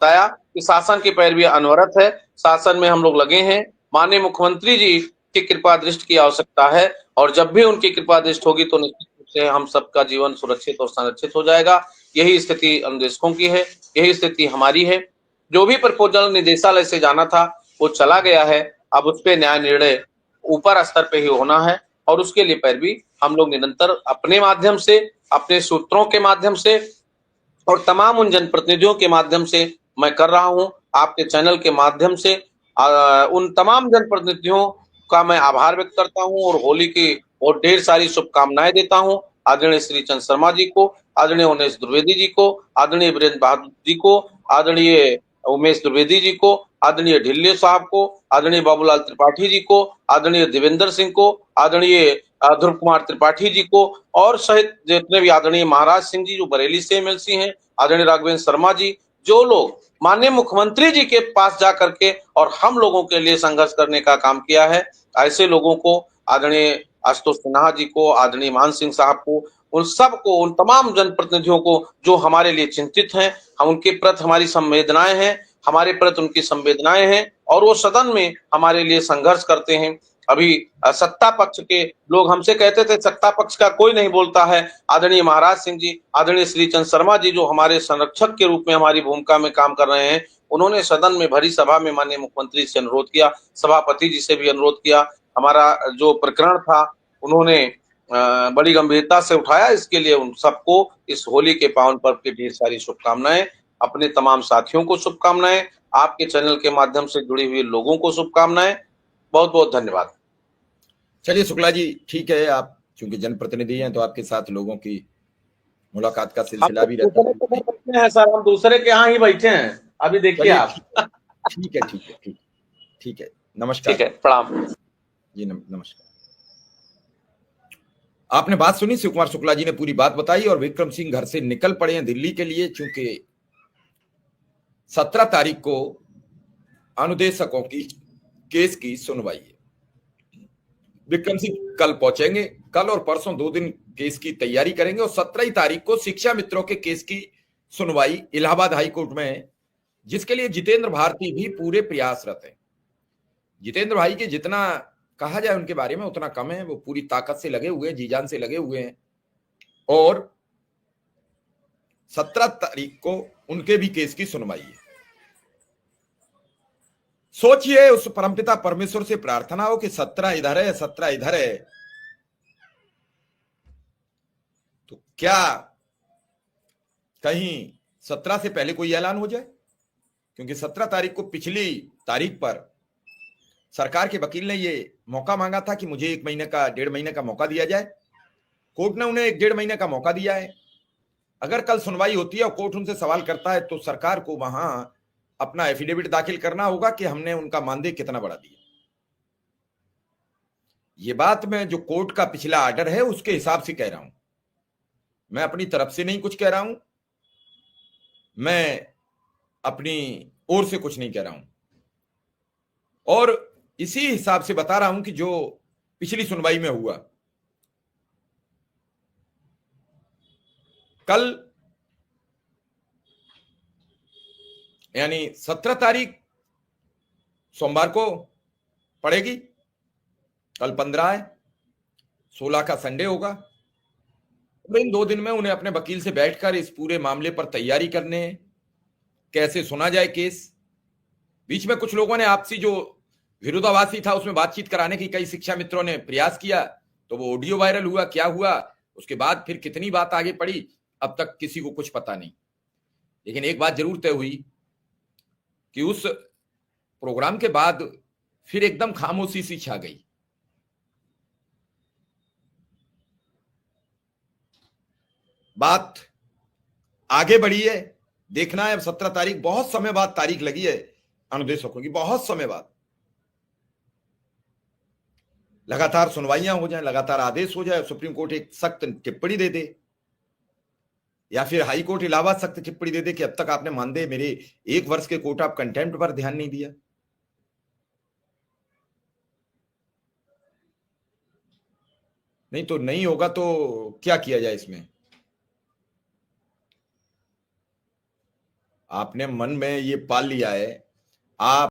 बताया कि शासन की पैरवी अनवरत है, शासन में हम लोग लगे हैं। माननीय मुख्यमंत्री जी की कृपा दृष्टि की आवश्यकता है और जब भी उनकी कृपा दृष्टि होगी तो निश्चित रूप से हम सबका जीवन सुरक्षित और संरक्षित हो जाएगा। यही स्थिति अनुदेशकों की है, यही स्थिति हमारी है। जो भी प्रपोजल निदेशालय से जाना था वो चला गया है, अब उस पे न्याय निर्णय ऊपर स्तर पे ही होना है और उसके लिए पैरवी हम लोग निरंतर अपने माध्यम से, अपने सूत्रों के माध्यम से और तमाम उन जनप्रतिनिधियों के माध्यम से मैं कर रहा हूं। आपके चैनल के माध्यम से उन तमाम जनप्रतिनिधियों का मैं आभार व्यक्त करता हूं और होली की और ढेर सारी शुभकामनाएं देता हूं। आदरणीय श्री चंद्र शर्मा जी को, आदरणीय उमेश द्विवेदी जी को, आदरणीय वीरेंद्र बहादुर जी को, आदरणीय उमेश द्विवेदी जी को, आदरणीय ढिल्ले साहब को, आदरणीय बाबूलाल त्रिपाठी जी को, आदरणीय देवेंद्र सिंह को, आदरणीय ध्रुव कुमार त्रिपाठी जी को और सहित जितने भी आदरणीय महाराज सिंह जी जो बरेली से एमएलसी हैं, आदरणीय राघवेंद्र शर्मा जी, जो लोग माननीय मुख्यमंत्री जी के पास जा करके और हम लोगों के लिए संघर्ष करने का काम किया है, ऐसे लोगों को, आदरणीय आशुतोष सिन्हा जी को, आदरणीय मान सिंह साहब को, उन सबको, उन तमाम जनप्रतिनिधियों को जो हमारे लिए चिंतित हैं, हम उनके प्रति हमारी संवेदनाएं हैं, हमारे प्रति उनकी संवेदनाएं हैं और वो सदन में हमारे लिए संघर्ष करते हैं। अभी सत्ता पक्ष के लोग हमसे कहते थे सत्ता पक्ष का कोई नहीं बोलता है। आदरणीय महाराज सिंह जी, आदरणीय श्री चंद्र शर्मा जी जो हमारे संरक्षक के रूप में हमारी भूमिका में काम कर रहे हैं, उन्होंने सदन में भरी सभा में माननीय मुख्यमंत्री से अनुरोध किया, सभापति जी से भी अनुरोध किया। हमारा जो प्रकरण था उन्होंने बड़ी गंभीरता से उठाया। इसके लिए उन सबको इस होली के पावन पर्व की ढेर सारी शुभकामनाएं, अपने तमाम साथियों को शुभकामनाएं, आपके चैनल के माध्यम से जुड़ी हुई लोगों को शुभकामनाएं। बहुत बहुत धन्यवाद। चलिए शुक्ला जी, ठीक है, आप चूंकि जनप्रतिनिधि हैं तो आपके साथ लोगों की मुलाकात का सिलसिला भी रहता है। बैठे हैं सर, हम दूसरे के यहाँ ही बैठे हैं, अभी देखिए चलिए आप। ठीक है, ठीक है, ठीक, ठीक है, नमस्कार। ठीक है, प्रणाम जी नमस्कार। आपने बात सुनी, शिव कुमार शुक्ला जी ने पूरी बात बताई और विक्रम सिंह घर से निकल पड़े हैं दिल्ली के लिए, चूंकि 17 तारीख को अनुदेशकों की केस की सुनवाई है। विक्रम सिंह कल पहुंचेंगे, कल और परसों 2 दिन केस की तैयारी करेंगे और 17 तारीख को शिक्षा मित्रों के केस की सुनवाई इलाहाबाद हाई कोर्ट में है, जिसके लिए जितेंद्र भारती भी पूरे प्रयासरत हैं। जितेंद्र भाई के जितना कहा जाए उनके बारे में उतना कम है। वो पूरी ताकत से लगे हुए हैं, जी जान से लगे हुए हैं और 17 तारीख को उनके भी केस की सुनवाई है। सोचिए, उस परमपिता परमेश्वर से प्रार्थना हो कि 17 इधर है, 17 इधर है, तो क्या कहीं 17 से पहले कोई ऐलान हो जाए? क्योंकि 17 तारीख को पिछली तारीख पर सरकार के वकील ने ये मौका मांगा था कि मुझे 1 महीने का 1.5 महीने का मौका दिया जाए। कोर्ट ने उन्हें 1.5 महीने का मौका दिया है। अगर कल सुनवाई होती है और कोर्ट उनसे सवाल करता है तो सरकार को वहां अपना एफिडेविट दाखिल करना होगा कि हमने उनका मानदेय कितना बढ़ा दिया। ये बात मैं जो कोर्ट का पिछला ऑर्डर है उसके हिसाब से कह रहा हूं, मैं अपनी तरफ से नहीं कुछ कह रहा हूं, मैं अपनी ओर से कुछ नहीं कह रहा हूं और इसी हिसाब से बता रहा हूं कि जो पिछली सुनवाई में हुआ। कल यानी 17 तारीख सोमवार को पड़ेगी, कल 15 है, 16 का संडे होगा। इन 2 दिन में उन्हें अपने वकील से बैठकर इस पूरे मामले पर तैयारी करने, कैसे सुना जाए केस। बीच में कुछ लोगों ने आपसी जो विरोधाभासी था उसमें बातचीत कराने की कई शिक्षा मित्रों ने प्रयास किया, तो वो ऑडियो वायरल हुआ, क्या हुआ उसके बाद फिर कितनी बात आगे पड़ी अब तक किसी को कुछ पता नहीं। लेकिन एक बात जरूर तय हुई कि उस प्रोग्राम के बाद फिर एकदम खामोशी सी छा गई। बात आगे बढ़ी है, देखना है अब 17 तारीख, बहुत समय बाद तारीख लगी है अनुदेशकों की, बहुत समय बाद। लगातार सुनवाइयां हो जाए, लगातार आदेश हो जाए, सुप्रीम कोर्ट एक सख्त टिप्पणी दे दे या फिर हाई कोर्ट इलाहाबाद सख्त टिप्पणी दे दे कि अब तक आपने मानदेय मेरे 1 वर्ष के कोर्ट ऑफ कंटेम्प्ट पर ध्यान नहीं दिया। नहीं तो नहीं होगा तो क्या किया जाए इसमें? आपने मन में ये पाल लिया है, आप